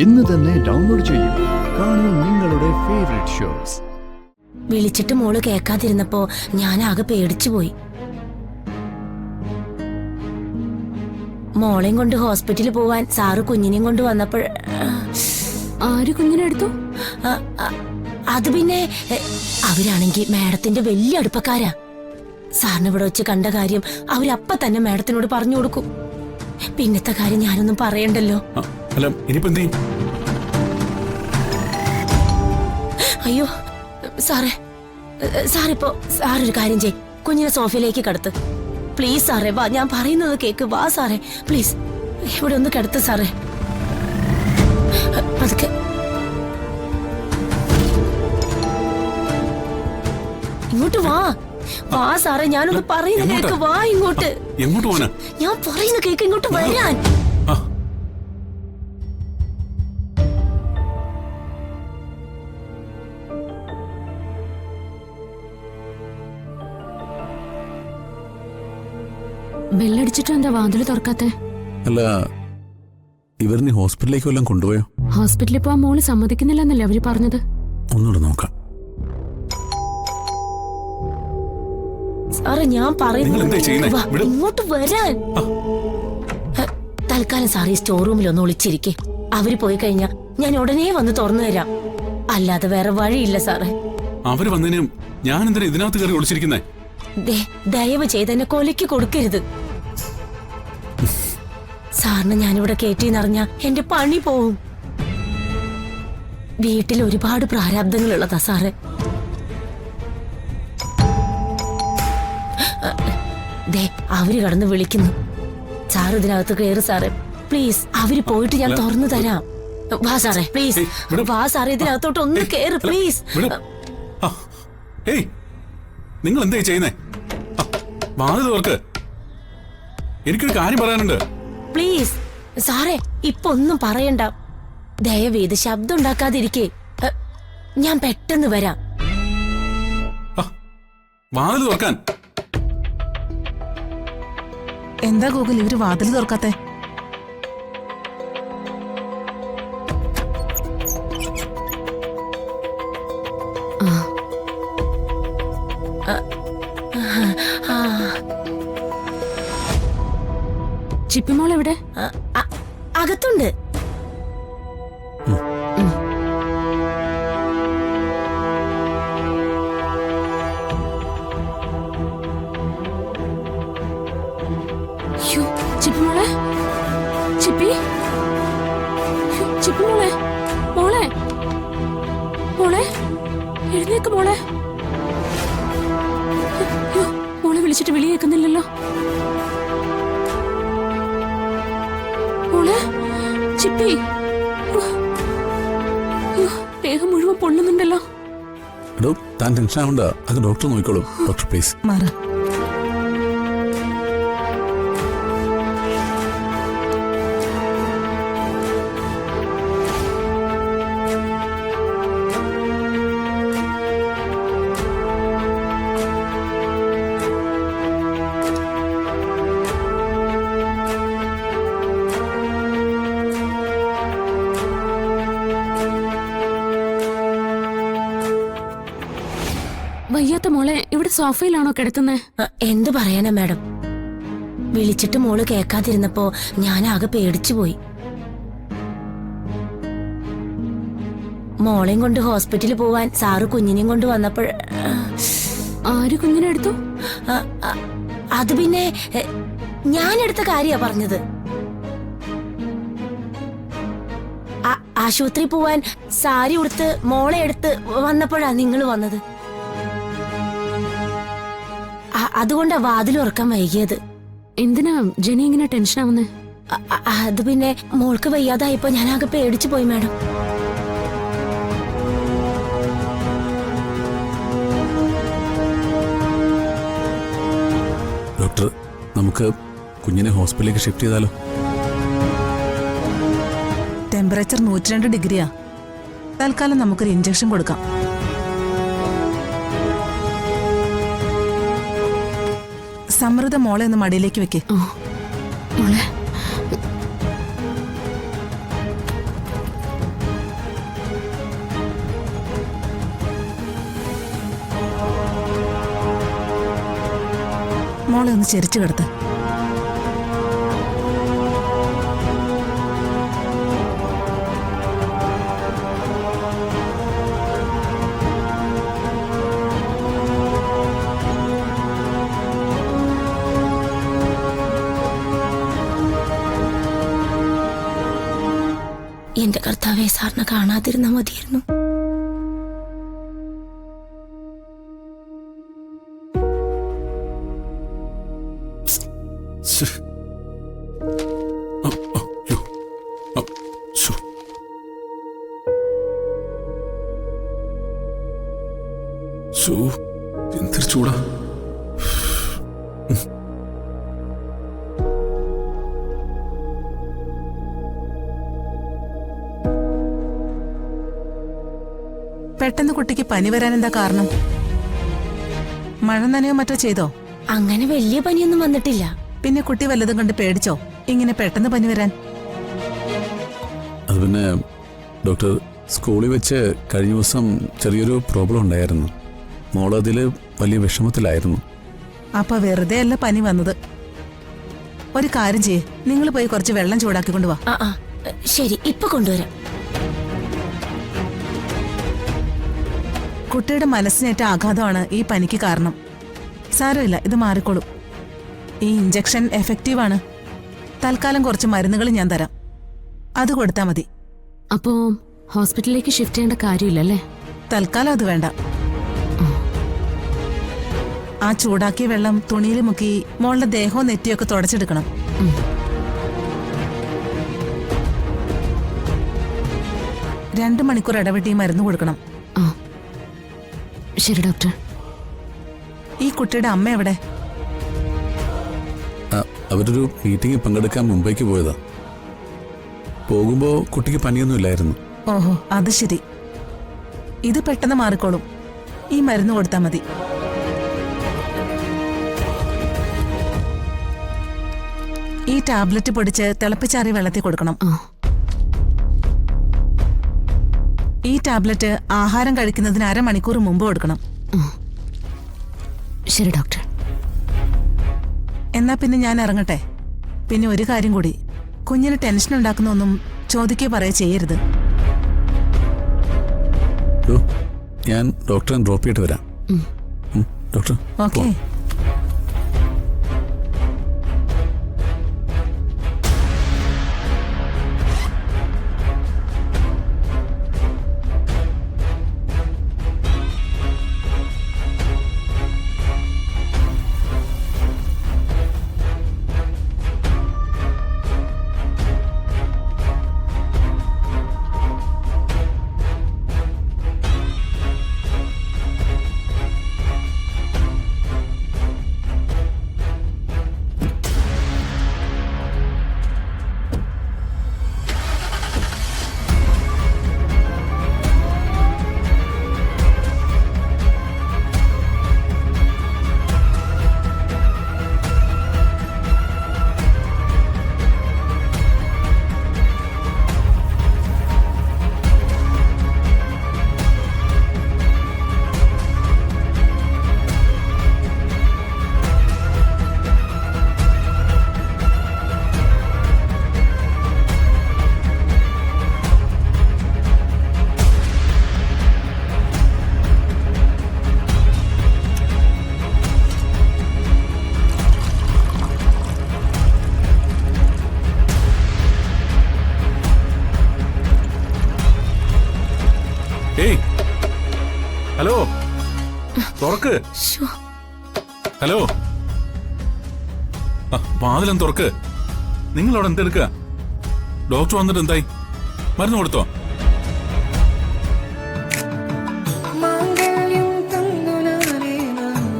ഇന്ന് തന്നെ ഡൗൺലോഡ് ചെയ്യൂ. കാണൂ നിങ്ങളുടെ ഫേവറേറ്റ് ഷോസ്. വിളിച്ചിട്ട് മോള് കേൾക്കാതിരുന്നപ്പോ ഞാൻ ആകെ പേടിച്ചു പോയി. മോളെയും കൊണ്ട് ഹോസ്പിറ്റലിൽ പോവാൻ സാറ് കുഞ്ഞിനെയും കൊണ്ട് വന്നപ്പോൾ ആര് കുഞ്ഞിനെ എടുത്തു? അത് പിന്നെ അവരാണെങ്കിൽ മാഡത്തിന്റെ വലിയ അടുപ്പക്കാരാ. സാറിന് ഇവിടെ വെച്ച് കണ്ട കാര്യം അവരപ്പ തന്നെ മാഡത്തിനോട് പറഞ്ഞു കൊടുക്കും. പിന്നത്തെ കാര്യം ഞാനൊന്നും പറയണ്ടല്ലോ. അയ്യോ സാറിപ്പോ സാറൊരു കാര്യം ചെയ്, കുഞ്ഞിനെ സോഫയിലേക്ക് കിടത്ത് പ്ലീസ്. സാറേ വാ, ഞാൻ പറയുന്നത് കേക്ക്. വാ സാറേ പ്ലീസ്, ഇവിടെ ഒന്ന് കിടത്ത് സാറേ. അതൊക്കെ ഇങ്ങോട്ട് വാ. വാ സാറേ, ഞാനൊന്ന് പറയുന്ന കേക്ക്. വാ ഇങ്ങോട്ട്. ഞാൻ പറയുന്ന കേക്ക്, ഇങ്ങോട്ട് വരാൻ. ബെല്ലടിച്ചിട്ട് എന്താ വാതില് തുറക്കാത്തെ? അല്ല, ഇവരിനി ഹോസ്പിറ്റലിലേക്ക് വല്ലതും കൊണ്ടുപോയോ? ഹോസ്പിറ്റലിൽ പോവാൻ മോള് സമ്മതിക്കുന്നില്ലെന്നല്ലേ അവര് പറഞ്ഞത്? ഒന്നുകൂടെ നോക്കാം. സാറേ ഞാൻ പറയുന്നത് ഇങ്ങോട്ട് വരാൻ. തൽക്കാലം സാർ ഈ സ്റ്റോർ റൂമിൽ ഒന്ന് ഒളിച്ചിരിക്കെ. അവര് പോയി കഴിഞ്ഞാ ഞാൻ ഉടനെ വന്ന് തുറന്നു തരാം. അല്ലാതെ വേറെ വഴിയില്ല സാറേ. അവര് വന്നതിനും ഞാൻ എന്തിനാ ഇതിനകത്ത് കയറി ഒളിച്ചിരിക്കുന്നേ? ദയവ് ചെയ്ത് എന്നെ കൊലയ്ക്ക് കൊടുക്കരുത്. സാറിന് ഞാനിവിടെ കയറ്റിന്നറിഞ്ഞ എന്റെ പണി പോവും. വീട്ടിൽ ഒരുപാട് പ്രാരാബ്ദങ്ങളുള്ളതാ സാറേ. അവര് കടന്ന് വിളിക്കുന്നു. സാർ ഇതിനകത്ത് കയറി സാറേ പ്ലീസ്. അവര് പോയിട്ട് ഞാൻ തുറന്നു തരാം. വാ സാറേ പ്ലീസ്. വാ സാറേ, ഇതിനകത്തോട്ട് ഒന്ന് കയറി പ്ലീസ്. നിങ്ങൾ എന്താ ചെയ്യുന്നേ? വാതിൽ തുറക്ക്, എനിക്കൊരു കാര്യം പറയാനുണ്ട്. പ്ലീസ് സാറേ, ഇപ്പൊ ഒന്നും പറയണ്ട. ദയവേത് ശബ്ദം ഉണ്ടാക്കാതിരിക്കേ. ഞാൻ പെട്ടെന്ന് വരാം. വാതിൽ തുറക്കാൻ. എന്താ ഗൂഗിൾ ഇവര് വാതിൽ തുറക്കാത്തെ? ചിപ്പിമോൾ എവിടെ? അകത്തുണ്ട്. ചിപ്പിമോളെ, ചിപ്പി, ചിപ്പിമോളെ, മോളെ, മോളെ എഴുന്നേക്ക് മോളെ. മോളെ വിളിച്ചിട്ട് വിളി കേൾക്കുന്നില്ലല്ലോ. മോളെ, ചിപ്പി, ദേഹം മുഴുവൻ പൊള്ളുന്നുണ്ടല്ലോ. താൻ ടെൻഷൻ ആവണ്ട, അത് ഡോക്ടർ നോക്കിക്കോളും. ഡോക്ടർ പ്ലീസ് മാറ. വയ്യാത്ത മോളെ ഇവിടെ സോഫയിലാണോ കിടത്തുന്നേ? എന്ത് പറയാനാ മാഡം, വിളിച്ചിട്ട് മോള് കേൾക്കാതിരുന്നപ്പോ ഞാൻ ആകെ പേടിച്ചു പോയി. മോളെയും കൊണ്ട് ഹോസ്പിറ്റലിൽ പോവാൻ സാറ് കുഞ്ഞിനെയും കൊണ്ട് വന്നപ്പോൾ ആര് കുഞ്ഞിനെ എടുത്തു? അത് പിന്നെ ഞാൻ എടുത്ത കാര്യാ പറഞ്ഞത്. ആശുപത്രി പോവാൻ സാരി ഉടുത്ത് മോളെ എടുത്ത് വന്നപ്പോഴാ നിങ്ങൾ വന്നത്. അതുകൊണ്ടാ വാതിൽ ഉറക്കാൻ വൈകിയത്. എന്തിനാ ജെനി ഇങ്ങനെ ടെൻഷൻ ആവുന്നേ? അത് പിന്നെ മോൾക്ക് വയ്യാതായപ്പോ ഞാൻ ആകെ പേടിച്ചു പോയി മാഡം. ഡോക്ടർ, നമുക്ക് കുഞ്ഞിനെ ഹോസ്പിറ്റലിലേക്ക് ഷിഫ്റ്റ് ചെയ്താലോ? ടെമ്പറേച്ചർ 102 ഡിഗ്രിയാ. തൽക്കാലം നമുക്കൊരു ഇഞ്ചക്ഷൻ കൊടുക്കാം. സമൃദ്ധ മോളെ ഒന്ന് മടിയിലേക്ക് വെക്കേ. മോളെ ഒന്ന് ചെരിച്ചു കിടത്ത്. എന്റെ കർത്താവെ, സാറിനെ കാണാതിരുന്നാ മതിയായിരുന്നു. ശ്ശ്. യ്യോ. ശ്ശോ. ശ്ശോ, എന്തൊരു ചൂടാ. പെട്ടെന്ന് കുട്ടിക്ക് പനി വരാൻ എന്താ കാരണം? മഴ നനയോ മറ്റോ ചെയ്തോ? അങ്ങനെ വലിയ പനിയൊന്നും വന്നിട്ടില്ല. പിന്നെ കുട്ടി വല്ലതും കണ്ട് പേടിച്ചോ ഇങ്ങനെ പെട്ടെന്ന് പനി വരാൻ? അത് പിന്നെ ഡോക്ടർ, സ്കൂളിൽ വെച്ച് കഴിഞ്ഞ ദിവസം ചെറിയൊരു പ്രോബ്ലം ഉണ്ടായിരുന്നു. മോളതിൽ വലിയ വിഷമത്തിലായിരുന്നു. അപ്പൊ വെറുതെ അല്ല പനി വന്നത്. ഒരു കാര്യം ചെയ്യേ, നിങ്ങൾ പോയി കുറച്ച് വെള്ളം ചൂടാക്കി കൊണ്ടുവാ. ആ ശരി, ഇപ്പൊ കൊണ്ടുവരാം. കുട്ടിയുടെ മനസ്സിനേറ്റ ആഘാതമാണ് ഈ പനിക്ക് കാരണം. സാരമില്ല, ഇത് മാറിക്കോളും. ഈ ഇഞ്ചക്ഷൻ എഫക്റ്റീവാണ്. തൽക്കാലം കുറച്ച് മരുന്നുകൾ ഞാൻ തരാം, അത് കൊടുത്താ മതി. അപ്പോ ഹോസ്പിറ്റലിലേക്ക് ഷിഫ്റ്റ് ചെയ്യേണ്ട കാര്യമില്ലല്ലേ? തൽക്കാലം അത് വേണ്ട. ആ ചൂടാക്കിയ വെള്ളം തുണിയിൽ മുക്കി മോളുടെ ദേഹവും നെറ്റിയൊക്കെ തുടച്ചെടുക്കണം. 2 മണിക്കൂർ ഇടവിട്ട് ഈ മരുന്ന് കൊടുക്കണം. ആ ശരി ഡോക്ടർ. ഈ കുട്ടിയുടെ അമ്മ എവിടെ? അവരൊരു മീറ്റിംഗിൽ പങ്കെടുക്കാൻ മുംബൈക്ക് പോയതാ. പോകുമ്പോ കുട്ടിക്ക് പനിയൊന്നും ഇല്ലായിരുന്നു. ഓഹോ, അത് ശരി. ഇത് പെട്ടെന്ന് മാറിക്കോളും. ഈ മരുന്ന് കൊടുത്താൽ മതി. ഈ ടാബ്ലറ്റ് പൊടിച്ച് തിളപ്പിച്ചാറിയ വെള്ളത്തിൽ കൊടുക്കണം. ഈ ടാബ്ലറ്റ് ആഹാരം കഴിക്കുന്നതിന് 1/2 മണിക്കൂർ മുമ്പ് കൊടുക്കണം. ശരി ഡോക്ടർ. എന്നാ പിന്നെ ഞാൻ ഇറങ്ങട്ടെ. പിന്നെ ഒരു കാര്യം കൂടി, കുഞ്ഞിന് ടെൻഷൻ ഉണ്ടാക്കുന്നൊന്നും ചോദിക്കേ പറയേ ചെയ്യരുത്. ഞാൻ ഡോക്ടറെ ഡ്രോപ്പ് ചെയ്തിട്ട് വരാം. ഡോക്ടർ. ഓക്കെ. ഏയ്, ഹലോ, തുറക്ക്. ഹലോ, വാതിലും തുറക്ക്. നിങ്ങളവിടെ എന്തെടുക്കുക? ഡോക്ടർ വന്നിട്ട് എന്തായി? മരുന്ന് കൊടുത്തോ?